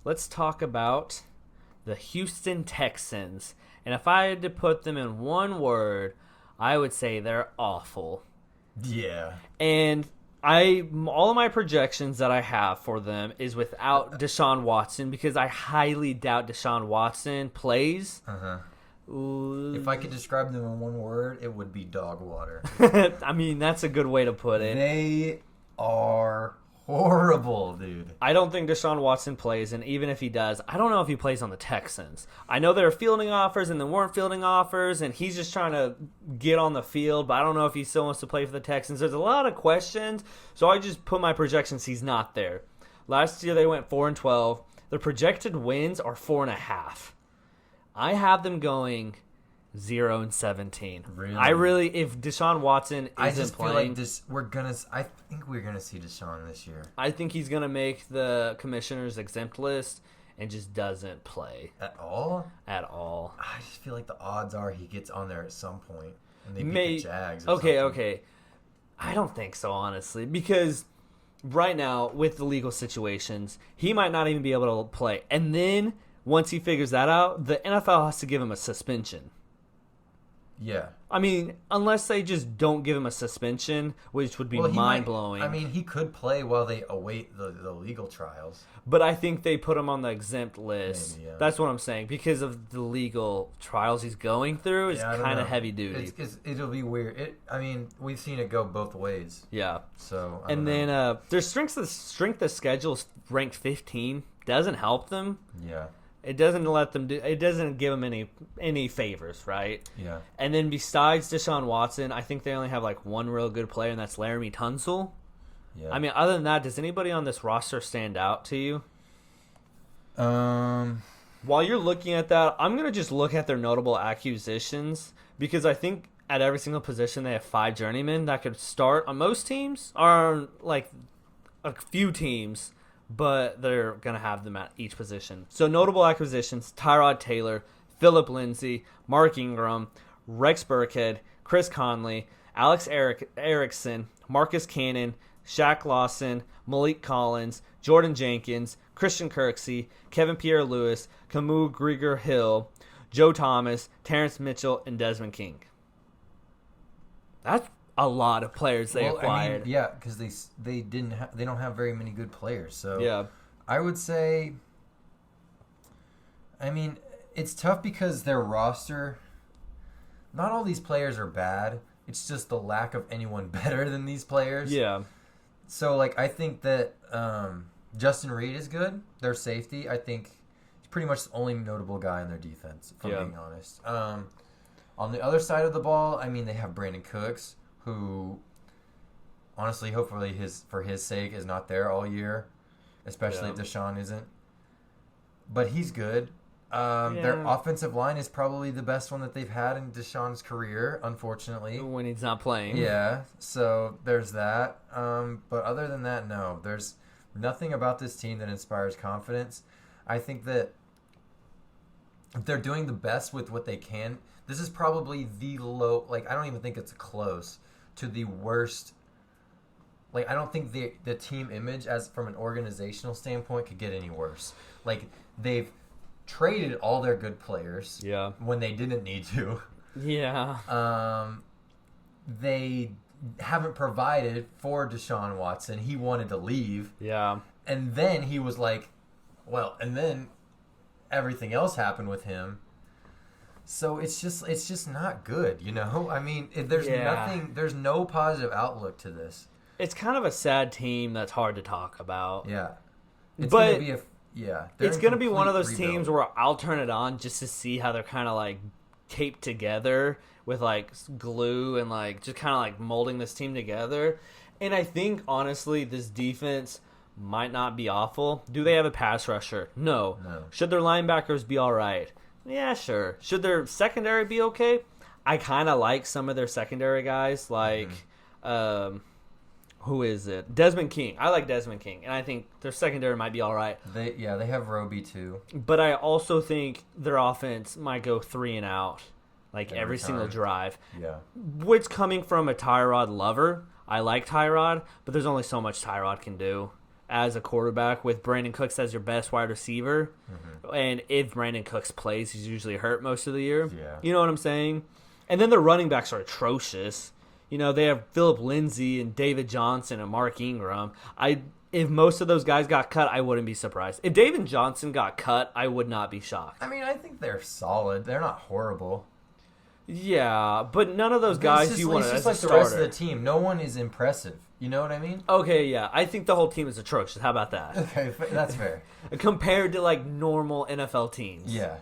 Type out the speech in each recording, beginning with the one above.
let's talk about the Houston Texans. And if I had to put them in one word, I would say they're awful. Yeah. And all of my projections that I have for them is without Deshaun Watson because I highly doubt Deshaun Watson plays. If I could describe them in one word, it would be dog water. I mean, that's a good way to put it. They are horrible, dude. I don't think Deshaun Watson plays, and even if he does, I don't know if he plays on the Texans. I know there are fielding offers and there weren't fielding offers, and he's just trying to get on the field, but I don't know if he still wants to play for the Texans. There's a lot of questions, so I just put my projections he's not there. Last year they went 4-12. Their projected wins are 4.5. I have them going 0-17. Really? If Deshaun Watson isn't I just feel playing, like I think we're gonna see Deshaun this year I think he's gonna make the commissioner's exempt list and just doesn't play at all. I just feel like the odds are he gets on there at some point and they beat the Jags. Okay. I don't think so, honestly, because right now with the legal situations, he might not even be able to play, and then once he figures that out, the NFL has to give him a suspension. Yeah. I mean, unless they just don't give him a suspension, which would be mind-blowing. I mean, he could play while they await the legal trials. But I think they put him on the exempt list. Maybe, yeah. That's what I'm saying. Because of the legal trials he's going through, it's kind of heavy duty. It'll be weird. We've seen it go both ways. Yeah. So. Then their strength of schedule is ranked 15. Doesn't help them. Yeah. It doesn't let them do. It doesn't give them any favors, right? Yeah. And then besides Deshaun Watson, I think they only have like one real good player, and that's Laramie Tunsil. Yeah. I mean, other than that, does anybody on this roster stand out to you? While you're looking at that, I'm gonna just look at their notable acquisitions because I think at every single position they have 5 journeymen that could start on most teams, or like a few teams. But they're going to have them at each position. So notable acquisitions, Tyrod Taylor, Phillip Lindsay, Mark Ingram, Rex Burkhead, Chris Conley, Alex Erickson, Marcus Cannon, Shaq Lawson, Malik Collins, Jordan Jenkins, Christian Kirksey, Kevin Pierre-Louis, Camus Grieger-Hill, Joe Thomas, Terrence Mitchell, and Desmond King. That's a lot of players they acquired. Because they don't have very many good players. So yeah, I would say. I mean, it's tough because their roster. Not all these players are bad. It's just the lack of anyone better than these players. Yeah. So I think that Justin Reed is good. Their safety, I think, he's pretty much the only notable guy in their defense. If I'm being honest. On the other side of the ball, I mean, they have Brandon Cooks, who, honestly, hopefully for his sake, is not there all year, especially if Deshaun isn't. But he's good. Their offensive line is probably the best one that they've had in Deshaun's career, unfortunately. When he's not playing. Yeah, so there's that. But other than that, no. There's nothing about this team that inspires confidence. I think that if they're doing the best with what they can, this is probably the low. I don't even think it's close to the worst. I don't think the team image, as from an organizational standpoint, could get any worse. They've traded all their good players when they didn't need to. Yeah. They haven't provided for Deshaun Watson. He wanted to leave. Yeah. And then he was and then everything else happened with him. So it's just not good, you know? I mean, there's no positive outlook to this. It's kind of a sad team that's hard to talk about. Yeah. It's going to be one of those teams where I'll turn it on just to see how they're kind of taped together with glue and just kind of molding this team together. And I think, honestly, this defense might not be awful. Do they have a pass rusher? No. Should their linebackers be all right? Yeah, sure. Should their secondary be okay? I kind of like some of their secondary guys, who is it? Desmond King. I like Desmond King, and I think their secondary might be all right. They have Roby too. But I also think their offense might go 3 and out, every single drive. Yeah. Which, coming from a Tyrod lover, I like Tyrod, but there's only so much Tyrod can do. as a quarterback with Brandon Cooks as your best wide receiver. And if Brandon Cooks plays, he's usually hurt most of the year. Yeah. You know what I'm saying? And then the running backs are atrocious. You know, they have Phillip Lindsay and David Johnson and Mark Ingram. If most of those guys got cut, I wouldn't be surprised. If David Johnson got cut, I would not be shocked. I mean, I think they're solid. They're not horrible. Yeah, but none of those guys you want as a It's just like starter. the rest of the team. No one is impressive. You know what I mean? Okay, yeah. I think the whole team is atrocious. How about that? Okay, that's fair. Compared to, like, normal NFL teams. Yeah.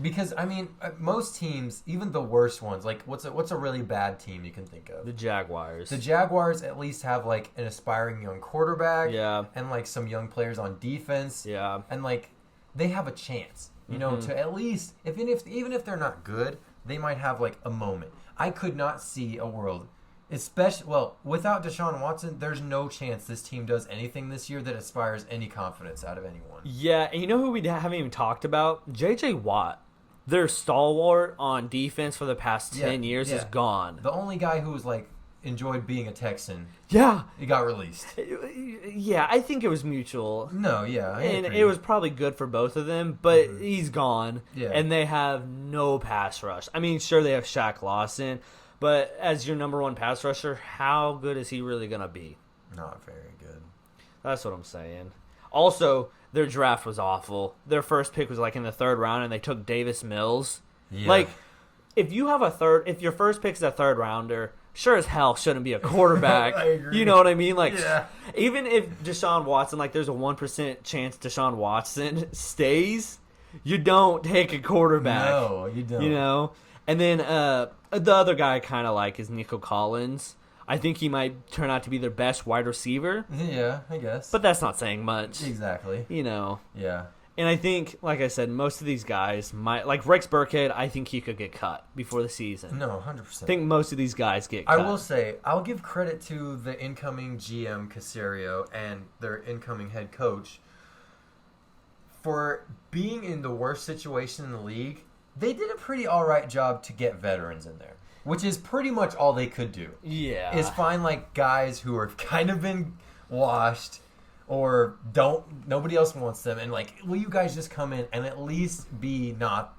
Because, I mean, most teams, even the worst ones, like, what's a really bad team you can think of? The Jaguars. The Jaguars at least have, like, an aspiring young quarterback. Yeah. And, like, some young players on defense. Yeah. And, like, they have a chance, you know, to at least, even if they're not good, they might have, like, a moment. I could not see a world, without Deshaun Watson, there's no chance this team does anything this year that inspires any confidence out of anyone. Yeah, and you know who we haven't even talked about? J.J. Watt. Their stalwart on defense for the past 10 years is gone. The only guy who was, like, enjoyed being a Texan. Yeah. He got released. Yeah, I think it was mutual. No, yeah. And it was probably good for both of them, but he's gone. Yeah. And they have no pass rush. I mean, sure, they have Shaq Lawson, but as your number one pass rusher, how good is he really going to be? Not very good. That's what I'm saying. Also, their draft was awful. Their first pick was like in the 3rd round, and they took Davis Mills. Yeah. Like, if your first pick is a 3rd rounder, sure as hell shouldn't be a quarterback. I agree. You know what I mean? Like, Yeah. even if Deshaun Watson, like, there's a 1% chance Deshaun Watson stays, you don't take a quarterback. No, you don't. You know? And then the other guy I kind of like is Nico Collins. I think he might turn out to be their best wide receiver. Yeah, I guess. But that's not saying much. Exactly. You know. Yeah. And I think, like I said, most of these guys might, like Rex Burkhead, I think he could get cut before the season. No, 100%. I think most of these guys get cut. I will say, I'll give credit to the incoming GM Caserio and their incoming head coach for being in the worst situation in the league. They did a pretty all right job to get veterans in there, which is pretty much all they could do. Yeah. Is find like guys who are kind of been washed or nobody else wants them, and like, will you guys just come in and at least be not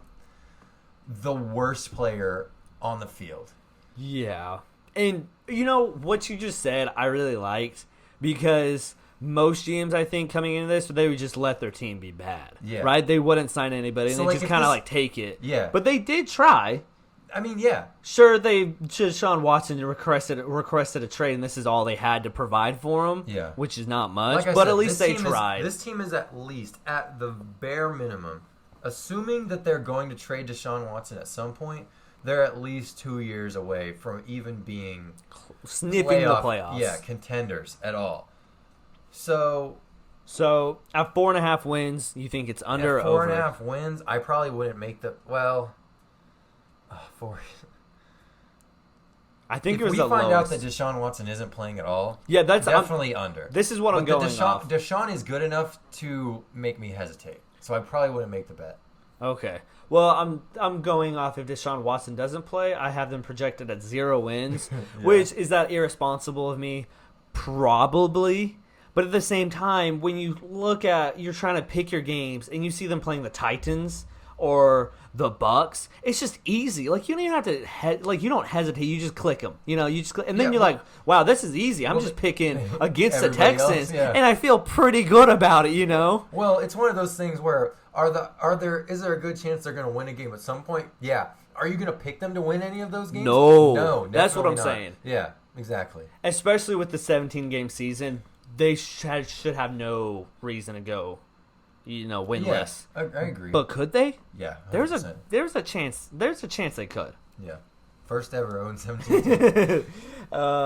the worst player on the field? Yeah. And, you know, what you just said, I really liked, because most GMs, I think, coming into this, they would just let their team be bad. Yeah. Right? They wouldn't sign anybody, and So, they like, just if kind of, this- like, take it. Yeah. But they did try. I mean, yeah. Sure, Deshaun Watson requested a trade, and this is all they had to provide for him, Yeah. which is not much, Like I but said, at least this they team tried. This team is at least, at the bare minimum, assuming that they're going to trade Deshaun Watson at some point, they're at least 2 years away from even being Sniffing the playoffs. Yeah, contenders at all. So at 4.5 wins, you think it's under at or over? 4.5 wins, I probably wouldn't make the four. I think If it was we the find lowest. out that Deshaun Watson isn't playing at all, Yeah, that's definitely under. This is what I'm going off. Deshaun is good enough to make me hesitate, so I probably wouldn't make the bet. Okay. Well, I'm going off if Deshaun Watson doesn't play. I have them projected at 0 wins, which is that irresponsible of me? Probably. But at the same time, when you look at, you're trying to pick your games and you see them playing the Titans or the Bucks, it's just easy. Like, you don't even have to, you don't hesitate. You just click them. You know, you just click, and then you're like, wow, this is easy. I'm just picking against the everybody else, Texans, yeah. and I feel pretty good about it, you know? Well, it's one of those things where is there a good chance they're going to win a game at some point? Yeah. Are you going to pick them to win any of those games? No. That's what I'm definitely not. saying. Yeah, exactly. Especially with the 17-game season, they should have no reason to go, winless. Yeah, I agree. But could they? Yeah, 100%. There's a chance they could. Yeah. First ever 0-17.